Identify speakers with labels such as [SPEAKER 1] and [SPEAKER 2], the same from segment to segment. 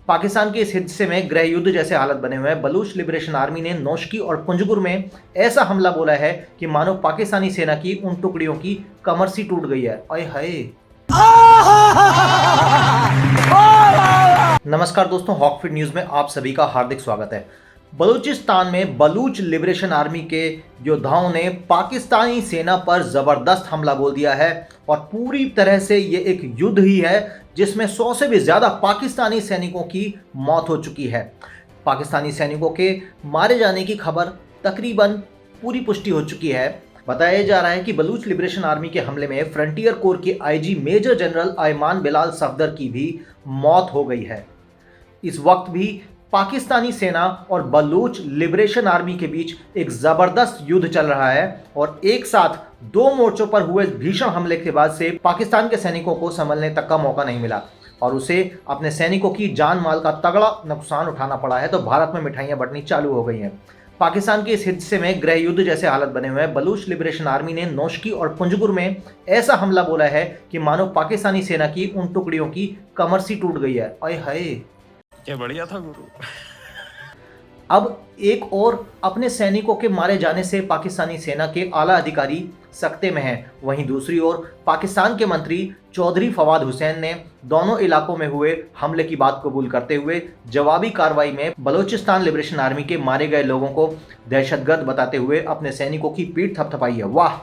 [SPEAKER 1] पाकिस्तान के इस हिस्से में गृह युद्ध जैसे हालत बने हुए हैं। बलूच लिबरेशन आर्मी ने नौशकी और पुंजगुर में ऐसा हमला बोला है कि मानो पाकिस्तानी सेना की उन टुकड़ियों की कमर सी टूट गई है। आए हाय। नमस्कार दोस्तों, हॉकफिट न्यूज में आप सभी का हार्दिक स्वागत है। बलूचिस्तान में बलूच लिबरेशन आर्मी के योद्धाओं ने पाकिस्तानी सेना पर जबरदस्त हमला बोल दिया है और पूरी तरह से ये एक युद्ध ही है जिसमें 100 से भी ज्यादा पाकिस्तानी सैनिकों की मौत हो चुकी है। पाकिस्तानी सैनिकों के मारे जाने की खबर तकरीबन पूरी पुष्टि हो चुकी है। बताया जा रहा है कि बलूच लिबरेशन आर्मी के हमले में फ्रंटियर कोर के IG major general Ayman Bilal Safdar की भी मौत हो गई है। इस वक्त भी पाकिस्तानी सेना और बलूच लिबरेशन आर्मी के बीच एक जबरदस्त युद्ध चल रहा है और एक साथ दो मोर्चों पर हुए भीषण हमले के बाद से पाकिस्तान के सैनिकों को संभलने तक का मौका नहीं मिला और उसे अपने सैनिकों की जान माल का तगड़ा नुकसान उठाना पड़ा है। तो भारत में मिठाइयां बंटनी चालू हो गई हैं। पाकिस्तान के इस हिस्से में गृह युद्ध जैसे हालत बने हुए हैं। बलूच लिबरेशन आर्मी ने नौशकी और पुंजगुर में ऐसा हमला बोला है कि मानो पाकिस्तानी सेना की उन टुकड़ियों की कमर सी टूट गई है। आए हाय,
[SPEAKER 2] क्या बढ़िया था गुरु।
[SPEAKER 1] अब एक और अपने सैनिकों के मारे जाने से पाकिस्तानी सेना के आला अधिकारी सकते में हैं, वहीं दूसरी ओर पाकिस्तान के मंत्री चौधरी फवाद हुसैन ने दोनों इलाकों में हुए हमले की बात कबूल करते हुए जवाबी कार्रवाई में बलूचिस्तान लिबरेशन आर्मी के मारे गए लोगों को दहशतगर्द बताते हुए अपने सैनिकों की पीठ थपथपाई है। वाह,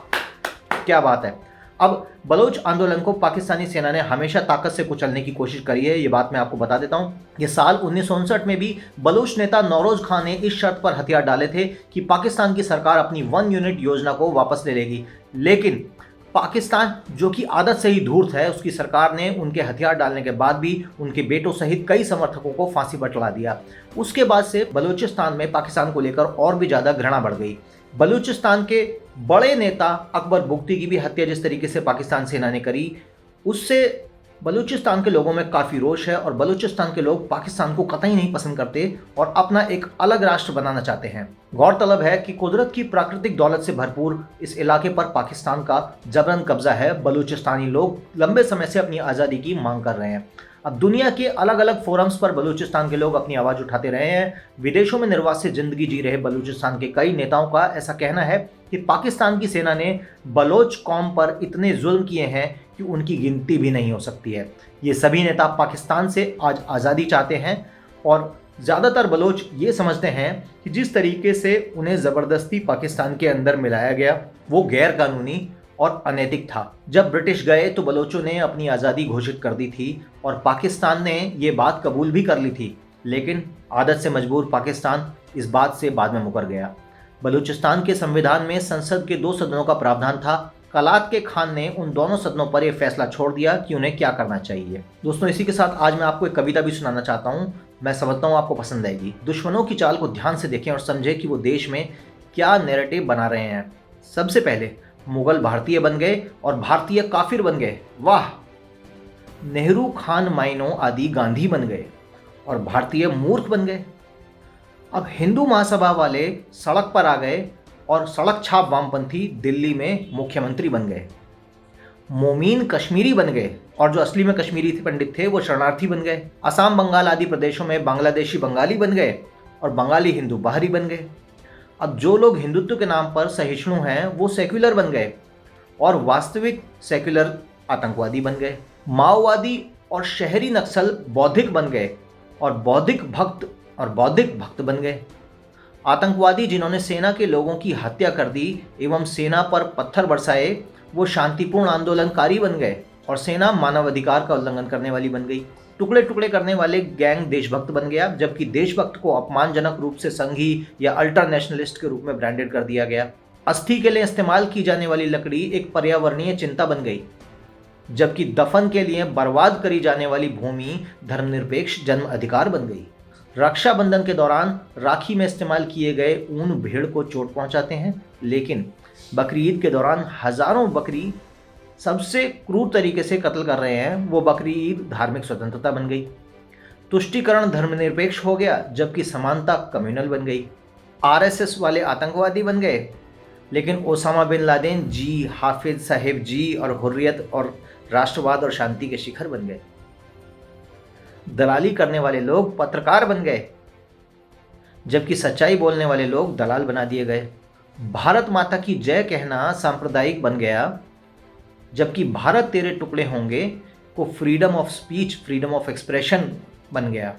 [SPEAKER 1] क्या बात है। अब बलूच आंदोलन को पाकिस्तानी सेना ने हमेशा ताकत से कुचलने की कोशिश करी है, ये बात मैं आपको बता देता हूँ। ये साल 1959 में भी बलूच नेता नौरोज खान ने इस शर्त पर हथियार डाले थे कि पाकिस्तान की सरकार अपनी 1 यूनिट योजना को वापस ले लेगी, लेकिन पाकिस्तान जो कि आदत से ही धूर्त है, उसकी सरकार ने उनके हथियार डालने के बाद भी उनके बेटों सहित कई समर्थकों को फांसी पर चढ़ा दिया। उसके बाद से बलूचिस्तान में पाकिस्तान को लेकर और भी ज़्यादा घृणा बढ़ गई। बलूचिस्तान के बड़े नेता अकबर बुगटी की भी हत्या जिस तरीके से पाकिस्तान सेना ने करी, उससे बलूचिस्तान के लोगों में काफ़ी रोष है और बलूचिस्तान के लोग पाकिस्तान को कतई नहीं पसंद करते और अपना एक अलग राष्ट्र बनाना चाहते हैं। गौरतलब है कि कुदरत की प्राकृतिक दौलत से भरपूर इस इलाके पर पाकिस्तान का जबरन कब्जा है। बलूचिस्तानी लोग लंबे समय से अपनी आज़ादी की मांग कर रहे हैं। अब दुनिया के अलग अलग फोरम्स पर बलूचिस्तान के लोग अपनी आवाज़ उठाते रहे हैं। विदेशों में निर्वासित जिंदगी जी रहे बलूचिस्तान के कई नेताओं का ऐसा कहना है कि पाकिस्तान की सेना ने बलोच कौम पर इतने जुल्म किए हैं कि उनकी गिनती भी नहीं हो सकती है। ये सभी नेता पाकिस्तान से आज आज़ादी चाहते हैं और ज़्यादातर बलोच ये समझते हैं कि जिस तरीके से उन्हें ज़बरदस्ती पाकिस्तान के अंदर मिलाया गया वो गैर कानूनी और अनैतिक था। जब ब्रिटिश गए तो बलोचों ने अपनी आज़ादी घोषित कर दी थी और पाकिस्तान ने ये बात कबूल भी कर ली थी, लेकिन आदत से मजबूर पाकिस्तान इस बात से बाद में मुकर गया। बलूचिस्तान के संविधान में संसद के 2 सदनों का प्रावधान था। कलात के खान ने उन दोनों सदनों पर यह फैसला छोड़ दिया कि उन्हें क्या करना चाहिए। दोस्तों, इसी के साथ आज मैं आपको एक कविता भी सुनाना चाहता हूँ। मैं समझता हूँ आपको पसंद आएगी। दुश्मनों की चाल को ध्यान से देखें और समझें कि वो देश में क्या नैरेटिव बना रहे हैं। सबसे पहले मुगल भारतीय बन गए और भारतीय काफिर बन गए। वाह। नेहरू, खान, माइनो आदि गांधी बन गए और भारतीय मूर्ख बन गए। अब हिंदू महासभा वाले सड़क पर आ गए और सड़क छाप वामपंथी दिल्ली में मुख्यमंत्री बन गए। मोमीन कश्मीरी बन गए और जो असली में कश्मीरी पंडित थे वो शरणार्थी बन गए। असम, बंगाल आदि प्रदेशों में बांग्लादेशी बंगाली बन गए और बंगाली हिंदू बाहरी बन गए। अब जो लोग हिंदुत्व के नाम पर सहिष्णु हैं वो सेक्युलर बन गए और वास्तविक सेक्युलर आतंकवादी बन गए। माओवादी और शहरी नक्सल बौद्धिक बन गए और बौद्धिक भक्त बन गए। आतंकवादी जिन्होंने सेना के लोगों की हत्या कर दी एवं सेना पर पत्थर बरसाए वो शांतिपूर्ण आंदोलनकारी बन गए और सेना मानवाधिकार का उल्लंघन करने वाली बन गई। टुकड़े टुकड़े करने वाले गैंग देशभक्त बन गया, जबकि देशभक्त को अपमानजनक रूप से संघी या अल्ट्रा नेशनलिस्ट के रूप में ब्रांडेड कर दिया गया। अस्थि के लिए इस्तेमाल की जाने वाली लकड़ी एक पर्यावरणीय चिंता बन गई, जबकि दफन के लिए बर्बाद करी जाने वाली भूमि धर्मनिरपेक्ष जन्म अधिकार बन गई। रक्षाबंधन के दौरान राखी में इस्तेमाल किए गए ऊन भेड़ को चोट पहुंचाते हैं, लेकिन बकरी ईद के दौरान हजारों बकरी सबसे क्रूर तरीके से कत्ल कर रहे हैं, वो बकरी ईद धार्मिक स्वतंत्रता बन गई। तुष्टीकरण धर्मनिरपेक्ष हो गया, जबकि समानता कम्युनल बन गई। आरएसएस वाले आतंकवादी बन गए, लेकिन ओसामा बिन लादेन जी, हाफिज साहेब जी और हुर्रियत और राष्ट्रवाद और शांति के शिखर बन गए। दलाली करने वाले लोग पत्रकार बन गए, जबकि सच्चाई बोलने वाले लोग दलाल बना दिए गए। भारत माता की जय कहना सांप्रदायिक बन गया, जबकि भारत तेरे टुकड़े होंगे को freedom of speech, freedom of expression बन गया।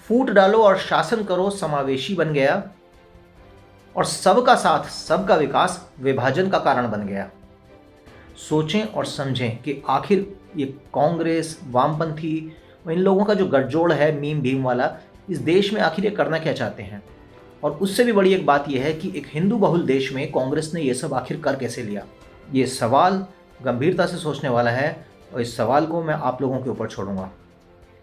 [SPEAKER 1] फूट डालो और शासन करो समावेशी बन गया, और सबका साथ सबका विकास विभाजन का कारण बन गया। सोचें और समझें कि आखिर ये कांग्रेस, वामपंथी, इन लोगों का जो गठजोड़ है मीम भीम वाला, इस देश में आखिर ये करना क्या चाहते हैं। और उससे भी बड़ी एक बात यह है कि एक हिंदू बहुल देश में कांग्रेस ने ये सब आखिर कर कैसे लिया। ये सवाल गंभीरता से सोचने वाला है, और इस सवाल को मैं आप लोगों के ऊपर छोड़ूंगा।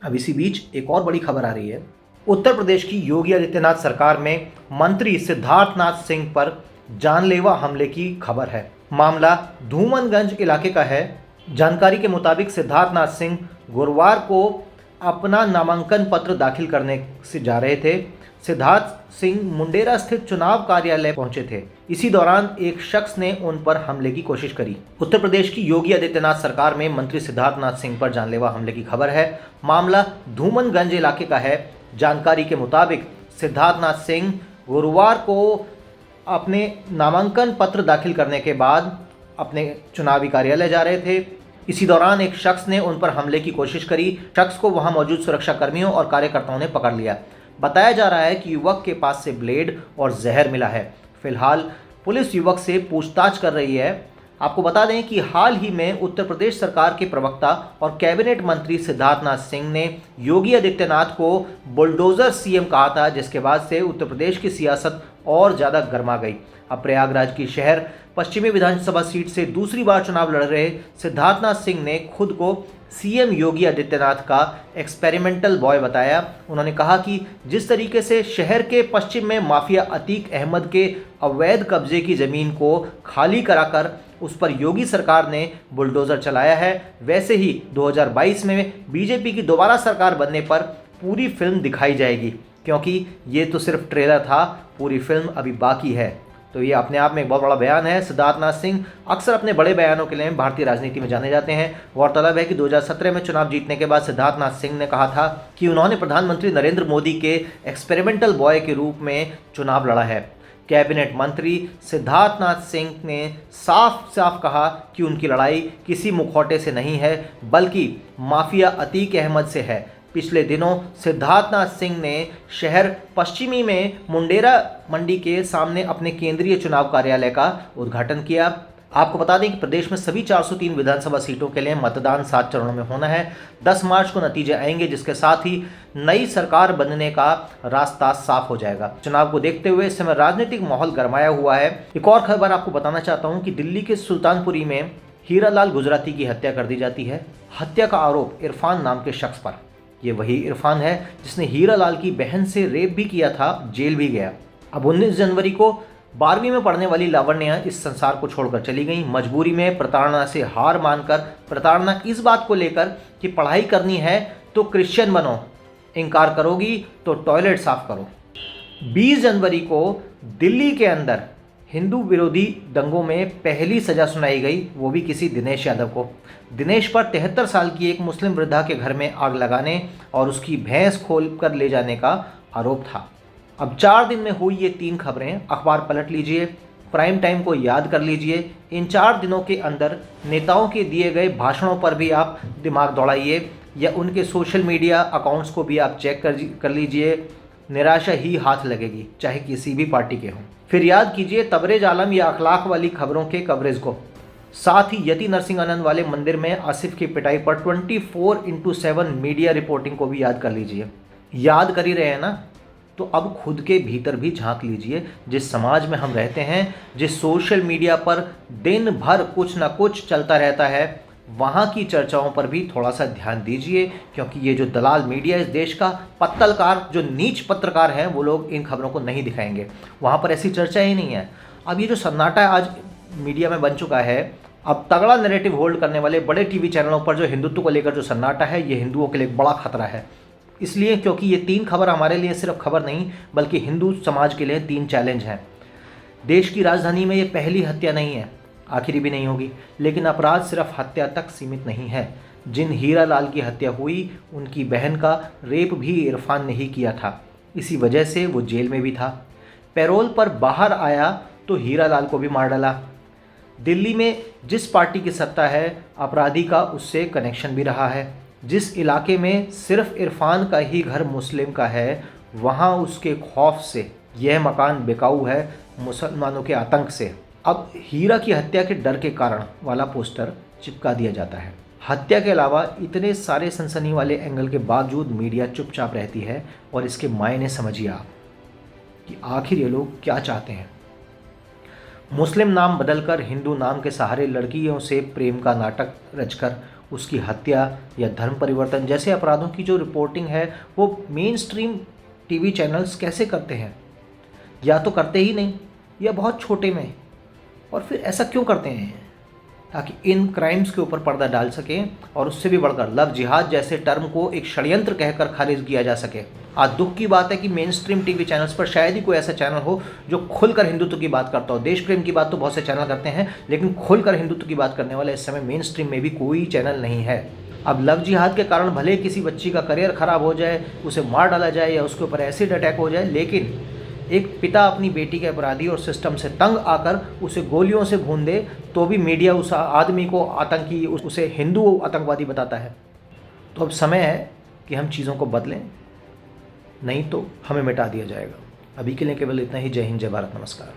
[SPEAKER 1] अब इसी बीच एक और बड़ी खबर आ रही है। उत्तर प्रदेश की योगी आदित्यनाथ सरकार में मंत्री सिद्धार्थनाथ सिंह पर जानलेवा हमले की खबर है। मामला धूमनगंज इलाके का है। जानकारी के मुताबिक सिद्धार्थनाथ सिंह गुरुवार को अपना नामांकन पत्र दाखिल करने से जा रहे थे। सिद्धार्थ सिंह मुंडेरा स्थित चुनाव कार्यालय पहुंचे थे। इसी दौरान एक शख्स ने उन पर हमले की कोशिश करी। उत्तर प्रदेश की योगी आदित्यनाथ सरकार में मंत्री सिद्धार्थनाथ सिंह पर जानलेवा हमले की खबर है। मामला धूमनगंज इलाके का है। जानकारी के मुताबिक सिद्धार्थनाथ सिंह गुरुवार को अपने नामांकन पत्र दाखिल करने के बाद अपने चुनावी कार्यालय जा रहे थे। इसी दौरान एक शख्स ने उन पर हमले की कोशिश करी। शख्स को वहां मौजूद सुरक्षा कर्मियों और कार्यकर्ताओं ने पकड़ लिया। बताया जा रहा है कि युवक के पास से ब्लेड और जहर मिला है। फिलहाल पुलिस युवक से पूछताछ कर रही है। आपको बता दें कि हाल ही में उत्तर प्रदेश सरकार के प्रवक्ता और कैबिनेट मंत्री सिद्धार्थनाथ सिंह ने योगी आदित्यनाथ को बुलडोजर सीएम कहा था, जिसके बाद से उत्तर प्रदेश की सियासत और ज़्यादा गर्मा गई। अब प्रयागराज की शहर पश्चिमी विधानसभा सीट से दूसरी बार चुनाव लड़ रहे सिद्धार्थनाथ सिंह ने खुद को सीएम योगी आदित्यनाथ का एक्सपेरिमेंटल बॉय बताया। उन्होंने कहा कि जिस तरीके से शहर के पश्चिम में माफिया अतीक अहमद के अवैध कब्जे की ज़मीन को खाली कराकर उस पर योगी सरकार ने बुलडोज़र चलाया है, वैसे ही 2022 में बीजेपी की दोबारा सरकार बनने पर पूरी फिल्म दिखाई जाएगी, क्योंकि ये तो सिर्फ ट्रेलर था, पूरी फिल्म अभी बाकी है। तो ये अपने आप में एक बहुत बड़ा बयान है। सिद्धार्थनाथ सिंह अक्सर अपने बड़े बयानों के लिए भारतीय राजनीति में जाने जाते हैं। गौरतलब है कि 2017 में चुनाव जीतने के बाद सिद्धार्थनाथ सिंह ने कहा था कि उन्होंने प्रधानमंत्री नरेंद्र मोदी के एक्सपेरिमेंटल बॉय के रूप में चुनाव लड़ा है। कैबिनेट मंत्री सिद्धार्थनाथ सिंह ने साफ साफ कहा कि उनकी लड़ाई किसी मुखौटे से नहीं है, बल्कि माफिया अतीक अहमद से है। पिछले दिनों सिद्धार्थनाथ सिंह ने शहर पश्चिमी में मुंडेरा मंडी के सामने अपने केंद्रीय चुनाव कार्यालय का उद्घाटन किया। आपको बता दें कि प्रदेश में सभी 403 विधानसभा सीटों के लिए मतदान 7 चरणों में होना है। 10 मार्च को नतीजे आएंगे, जिसके साथ ही नई सरकार बनने का रास्ता साफ हो जाएगा। चुनाव को देखते हुए इस समय राजनीतिक माहौल गरमाया हुआ है। एक और खबर आपको बताना चाहता हूं कि दिल्ली के सुल्तानपुरी में हीरालाल गुजराती की हत्या कर दी जाती है। हत्या का आरोप इरफान नाम के शख्स पर। ये वही इरफान है जिसने हीरालाल की बहन से रेप भी किया था, जेल भी गया। अब 19 जनवरी को 12वीं में पढ़ने वाली लावण्या इस संसार को छोड़कर चली गई। मजबूरी में प्रताड़ना से हार मानकर, प्रताड़ना इस बात को लेकर कि पढ़ाई करनी है तो क्रिश्चियन बनो, इनकार करोगी तो टॉयलेट साफ करो। 20 जनवरी को दिल्ली के अंदर हिंदू विरोधी दंगों में पहली सजा सुनाई गई, वो भी किसी दिनेश यादव को। दिनेश पर 73 साल की एक मुस्लिम वृद्धा के घर में आग लगाने और उसकी भैंस खोलकर ले जाने का आरोप था। अब 4 दिन में हुई ये 3 खबरें। अखबार पलट लीजिए, प्राइम टाइम को याद कर लीजिए। इन 4 दिनों के अंदर नेताओं के दिए गए भाषणों पर भी आप दिमाग दौड़ाइए, या उनके सोशल मीडिया अकाउंट्स को भी आप चेक कर लीजिए। निराशा ही हाथ लगेगी, चाहे किसी भी पार्टी के हों। फिर याद कीजिए तबरेज आलम या अखलाक वाली खबरों के कवरेज को। साथ ही यति नरसिंहानंद वाले मंदिर में आसिफ की पिटाई पर 24/7 मीडिया रिपोर्टिंग को भी याद कर लीजिए। याद कर ही रहे हैं ना, तो अब खुद के भीतर भी झांक लीजिए। जिस समाज में हम रहते हैं, जिस सोशल मीडिया पर दिन भर कुछ ना कुछ चलता रहता है, वहाँ की चर्चाओं पर भी थोड़ा सा ध्यान दीजिए, क्योंकि ये जो दलाल मीडिया इस देश का पत्तलकार, जो नीच पत्रकार हैं, वो लोग इन खबरों को नहीं दिखाएंगे। वहाँ पर ऐसी चर्चा ही नहीं है। अब ये जो सन्नाटा आज मीडिया में बन चुका है, अब तगड़ा नैरेटिव होल्ड करने वाले बड़े टीवी चैनलों पर जो हिंदुत्व को लेकर जो सन्नाटा है, ये हिंदुओं के लिए एक बड़ा खतरा है। इसलिए क्योंकि ये 3 खबर हमारे लिए सिर्फ खबर नहीं, बल्कि हिंदू समाज के लिए 3 चैलेंज हैं। देश की राजधानी में ये पहली हत्या नहीं है, आखिरी भी नहीं होगी, लेकिन अपराध सिर्फ हत्या तक सीमित नहीं है। जिन हीरा लाल की हत्या हुई उनकी बहन का रेप भी इरफान ने ही किया था। इसी वजह से वो जेल में भी था। पैरोल पर बाहर आया तो हीरा लाल को भी मार डाला। दिल्ली में जिस पार्टी की सत्ता है, अपराधी का उससे कनेक्शन भी रहा है। जिस इलाके में सिर्फ इरफान का ही घर मुस्लिम का है, वहाँ उसके खौफ से यह मकान बिकाऊ है, मुसलमानों के आतंक से। अब हीरा की हत्या के डर के कारण वाला पोस्टर चिपका दिया जाता है। हत्या के अलावा इतने सारे सनसनी वाले एंगल के बावजूद मीडिया चुपचाप रहती है, और इसके मायने समझिए आप कि आखिर ये लोग क्या चाहते हैं। मुस्लिम नाम बदलकर हिंदू नाम के सहारे लड़कियों से प्रेम का नाटक रचकर उसकी हत्या या धर्म परिवर्तन जैसे अपराधों की जो रिपोर्टिंग है वो मेन स्ट्रीम टीवी चैनल्स कैसे करते हैं? या तो करते ही नहीं या बहुत छोटे में। और फिर ऐसा क्यों करते हैं? ताकि इन क्राइम्स के ऊपर पर्दा डाल सकें और उससे भी बढ़कर लव जिहाद जैसे टर्म को एक षड्यंत्र कहकर खारिज किया जा सके। आज दुख की बात है कि मेन स्ट्रीम टीवी चैनल्स पर शायद ही कोई ऐसा चैनल हो जो खुलकर हिंदुत्व की बात करता हो। देश प्रेम की बात तो बहुत से चैनल करते हैं, लेकिन खुलकर हिंदुत्व की बात करने वाले इस समय मेन स्ट्रीम में भी कोई चैनल नहीं है। अब लव जिहाद के कारण भले किसी बच्ची का करियर खराब हो जाए, उसे मार डाला जाए या उसके ऊपर एसिड अटैक हो जाए, लेकिन एक पिता अपनी बेटी के अपराधी और सिस्टम से तंग आकर उसे गोलियों से भून दे तो भी मीडिया उस आदमी को आतंकी, उसे हिंदू आतंकवादी बताता है। तो अब समय है कि हम चीज़ों को बदलें, नहीं तो हमें मिटा दिया जाएगा। अभी के लिए केवल इतना ही। जय हिंद, जय भारत, नमस्कार।